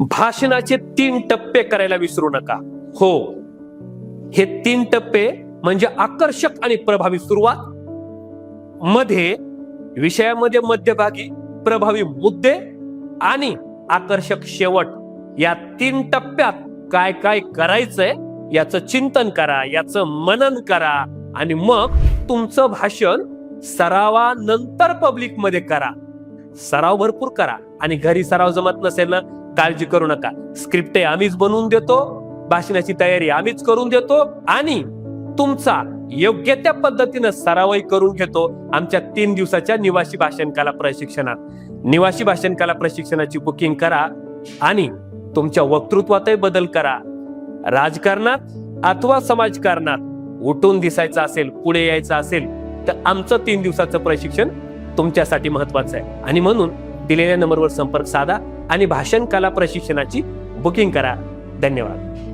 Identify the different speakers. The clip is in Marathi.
Speaker 1: भाषणाचे 3 टप्पे करायला विसरू नका. हो, हे 3 टप्पे म्हणजे आकर्षक आणि प्रभावी सुरुवात, मध्ये विषयामध्ये मध्यभागी प्रभावी मुद्दे आणि आकर्षक शेवट. या 3 टप्प्यात काय काय करायचंय याचं चिंतन करा, याचं मनन करा आणि मग तुमचं भाषण सरावानंतर पब्लिक मध्ये करा. सराव भरपूर करा आणि घरी सराव जमत नसेल ना, काळजी करू नका. स्क्रिप्ट आम्हीच बनवून देतो, भाषणाची तयारी आम्हीच करून देतो आणि तुमचा योग्य त्या पद्धतीनं सरावही करून घेतो आमच्या 3 दिवसाच्या निवासी भाषण कला प्रशिक्षणात. निवासी भाषण कला प्रशिक्षणाची बुकिंग करा आणि तुमच्या वक्तृत्वातही बदल करा. राजकारणात अथवा समाजकारणात उठून दिसायचं असेल, पुढे यायचं असेल तर आमचं 3 दिवसाचं प्रशिक्षण तुमच्यासाठी महत्वाचं आहे. आणि म्हणून दिलेल्या नंबरवर संपर्क साधा आणि भाषण कला प्रशिक्षणाची बुकिंग करा. धन्यवाद.